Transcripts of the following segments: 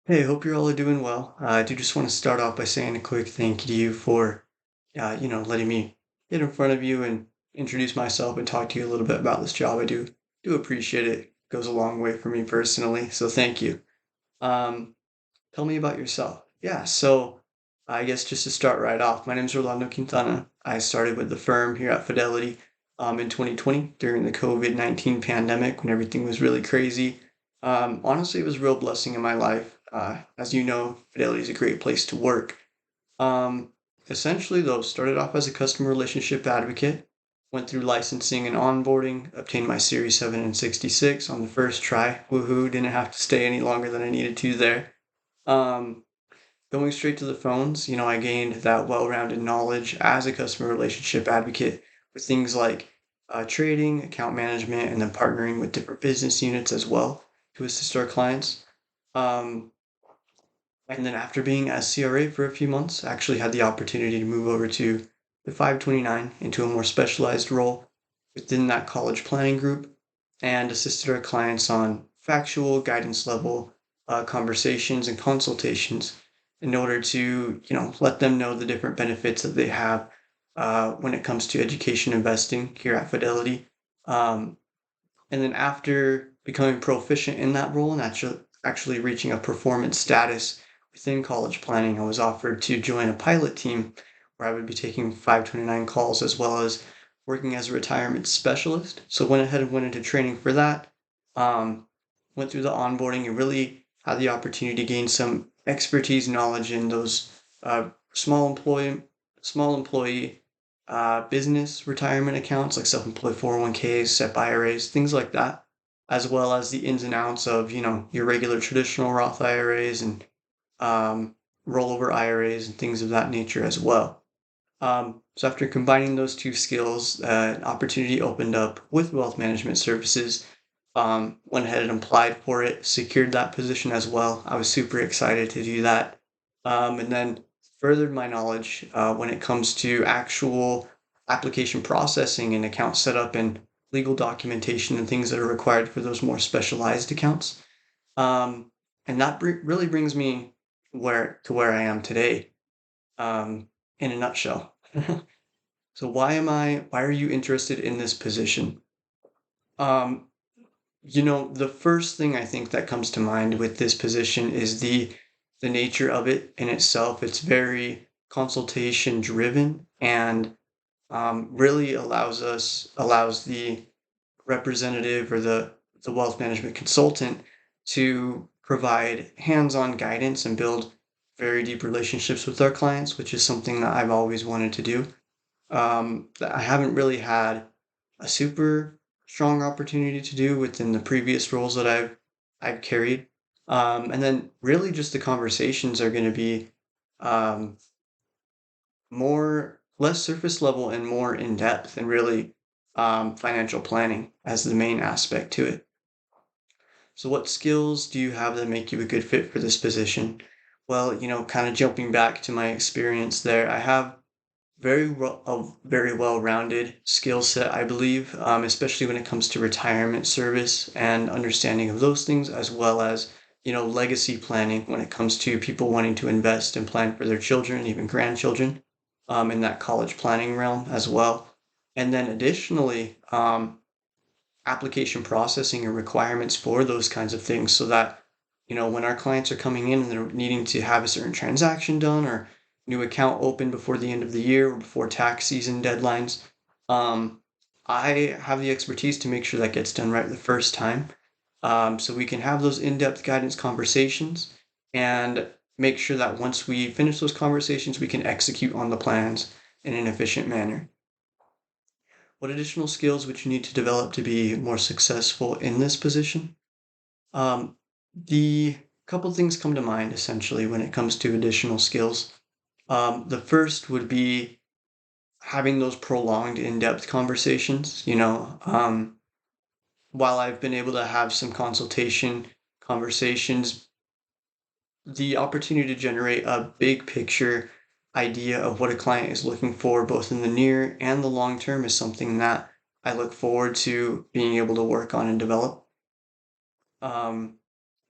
Hey, hope you're all doing well. I do just want to start off by saying a quick thank you to you for, letting me get in front of you and introduce myself and talk to you a little bit about this job. I do appreciate it. It goes a long way for me personally, so thank you. Um, Tell me about yourself. Yeah, so I guess just to start right off, my name is Rolando Quintana. I started with the firm here at Fidelity in 2020 during the COVID-19 pandemic when everything was really crazy. Honestly, it was a real blessing in my life. As you know, Fidelity is a great place to work. Um, Essentially, though, started off as a customer relationship advocate, went through licensing and onboarding, obtained my Series 7 and 66 on the first try. Woohoo, didn't have to stay any longer than I needed to there. Um, Going straight to the phones, I gained that well-rounded knowledge as a customer relationship advocate with things like trading, account management, and then partnering with different business units as well to assist our clients. Um, and then after being at CRA for a few months, I actually had the opportunity to move over to the 529 into a more specialized role within that college planning group and assisted our clients on factual guidance level conversations and consultations in order to, let them know the different benefits that they have when it comes to education investing here at Fidelity. Um, and then after becoming proficient in that role and actually reaching a performance status within college planning, I was offered to join a pilot team where I would be taking 529 calls as well as working as a retirement specialist. So went ahead and went into training for that. Um, Went through the onboarding and really had the opportunity to gain some expertise knowledge in those uh, small employee small employee business retirement accounts like self-employed 401ks, SEP IRAs, things like that, as well as the ins and outs of, your regular traditional Roth IRAs and um, rollover IRAs and things of that nature as well. So after combining those two skills, an opportunity opened up with wealth management services. Went ahead and applied for it, secured that position as well. I was super excited to do that. And then furthered my knowledge when it comes to actual application processing and account setup and legal documentation and things that are required for those more specialized accounts. Um, and that really brings me where I am today, in a nutshell. So why are you interested in this position? Um, the first thing I think that comes to mind with this position is the nature of it in itself. It's very consultation driven and really allows the representative or the wealth management consultant to provide hands-on guidance and build very deep relationships with our clients, which is something that I've always wanted to do. That I haven't really had a super strong opportunity to do within the previous roles that I've carried. And then really just the conversations are going to be um, more less surface level and more in depth and really financial planning as the main aspect to it. So what skills do you have that make you a good fit for this position? Well, kind of jumping back to my experience there, I have a very well-rounded skill set, I believe, especially when it comes to retirement service and understanding of those things, as well as, legacy planning when it comes to people wanting to invest and plan for their children, even grandchildren, in that college planning realm as well. And then additionally, application processing and requirements for those kinds of things so that, when our clients are coming in and they're needing to have a certain transaction done or new account open before the end of the year or before tax season deadlines, um, I have the expertise to make sure that gets done right the first time. So we can have those in-depth guidance conversations and make sure that once we finish those conversations, we can execute on the plans in an efficient manner. What additional skills would you need to develop to be more successful in this position? Um, the couple things come to mind essentially when it comes to additional skills. The first would be having those prolonged, in-depth conversations. While I've been able to have some consultation conversations, the opportunity to generate a big picture idea of what a client is looking for, both in the near and the long term, is something that I look forward to being able to work on and develop. Um,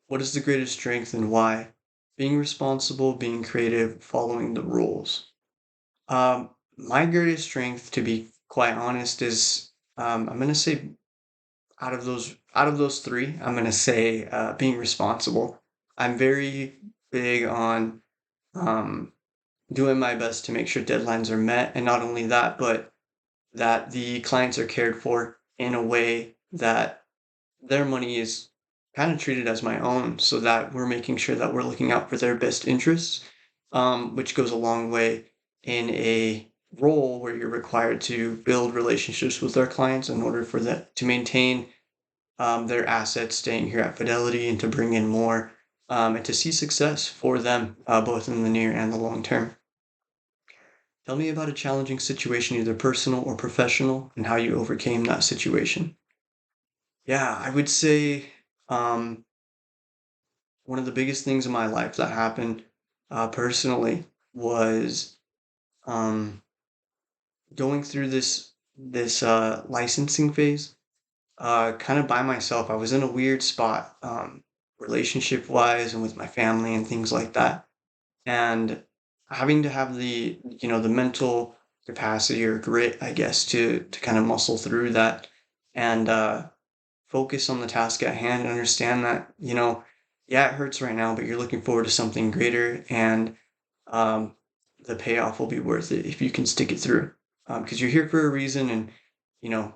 what is the greatest strength and why? being responsible, being creative, following the rules. My greatest strength, to be quite honest, is I'm gonna say out of those three, I'm gonna say being responsible. I'm very big on um, doing my best to make sure deadlines are met, and not only that, but that the clients are cared for in a way that their money is kind of treated as my own, so that we're making sure that we're looking out for their best interests, which goes a long way in a role where you're required to build relationships with our clients in order for that to maintain their assets staying here at Fidelity and to bring in more and to see success for them both in the near and the long term. Tell me about a challenging situation, either personal or professional, and how you overcame that situation. Yeah, I would say um, one of the biggest things in my life that happened personally was um, going through this licensing phase kind of by myself. I was in a weird spot, relationship wise and with my family and things like that. And having to have the mental capacity or grit, I guess, to kind of muscle through that and focus on the task at hand and understand that, yeah, it hurts right now, but you're looking forward to something greater, and um, the payoff will be worth it if you can stick it through. Because you're here for a reason, and you know,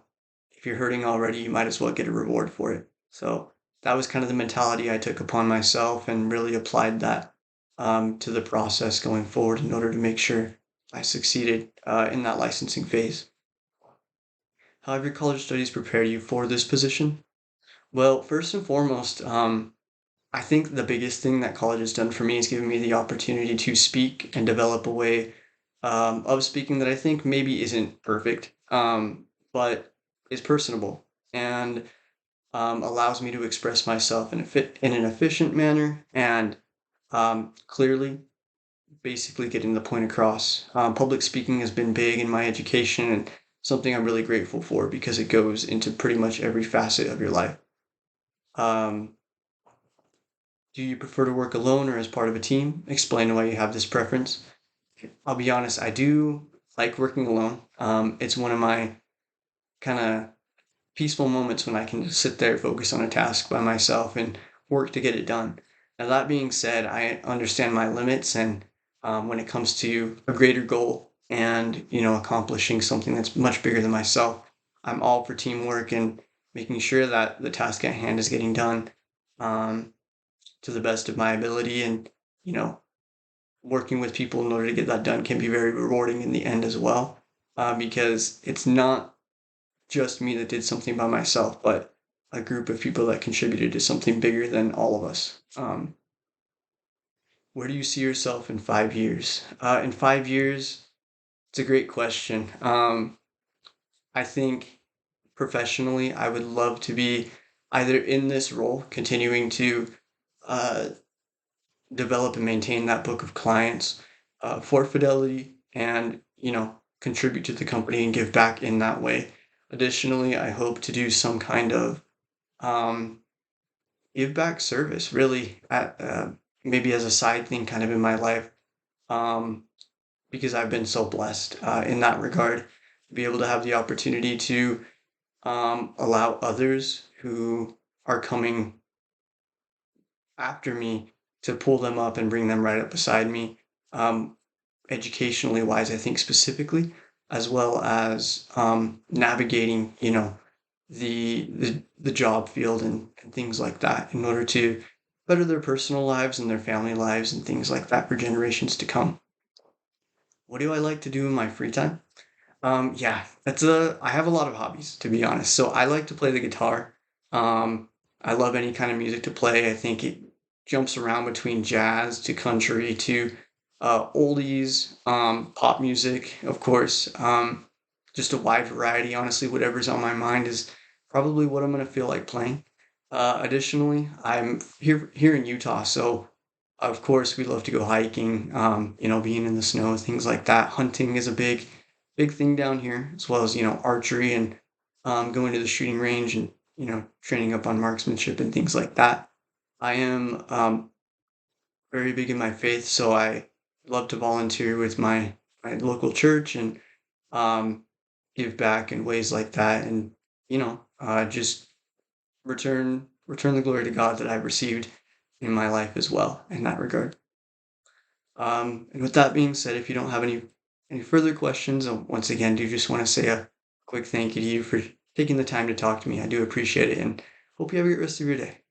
if you're hurting already, you might as well get a reward for it. So that was kind of the mentality I took upon myself and really applied that to the process going forward in order to make sure I succeeded in that licensing phase. How have your college studies prepared you for this position? Well, first and foremost, I think the biggest thing that college has done for me is given me the opportunity to speak and develop a way of speaking that I think maybe isn't perfect, but is personable and allows me to express myself in an efficient manner and clearly, basically getting the point across. Public speaking has been big in my education and something I'm really grateful for because it goes into pretty much every facet of your life. Um, do you prefer to work alone or as part of a team? Explain why you have this preference. I'll be honest, I do like working alone. It's one of my kind of peaceful moments when I can just sit there, focus on a task by myself, and work to get it done. Now, that being said, I understand my limits, and when it comes to a greater goal and accomplishing something that's much bigger than myself, I'm all for teamwork and making sure that the task at hand is getting done um, to the best of my ability, and you know, working with people in order to get that done can be very rewarding in the end as well, because it's not just me that did something by myself, but a group of people that contributed to something bigger than all of us. Where do you see yourself in 5 years? In 5 years, it's a great question. I think professionally, I would love to be either in this role, continuing to uh, develop and maintain that book of clients for Fidelity, and contribute to the company and give back in that way. Additionally, I hope to do some kind of um, give back service, really, at maybe as a side thing, kind of in my life, um, because I've been so blessed in that regard to be able to have the opportunity to allow others who are coming after me to pull them up and bring them right up beside me, um, educationally wise, I think specifically, as well as navigating, the job field and things like that in order to better their personal lives and their family lives and things like that for generations to come. What do I like to do in my free time? Yeah, I have a lot of hobbies, to be honest. So I like to play the guitar. Um, I love any kind of music to play. I think it jumps around between jazz to country to oldies, pop music, of course. Just a wide variety. Honestly, whatever's on my mind is probably what I'm gonna feel like playing. Additionally, I'm here in Utah, so of course we love to go hiking. Being in the snow, things like that. Hunting is a big thing down here, as well as archery and going to the shooting range and training up on marksmanship and things like that. I am very big in my faith, so I love to volunteer with my local church and um, give back in ways like that, and just return the glory to God that I've received in my life as well in that regard. And with that being said, if you don't have any further questions, once again, do just want to say a quick thank you to you for taking the time to talk to me. I do appreciate it, and hope you have a great rest of your day.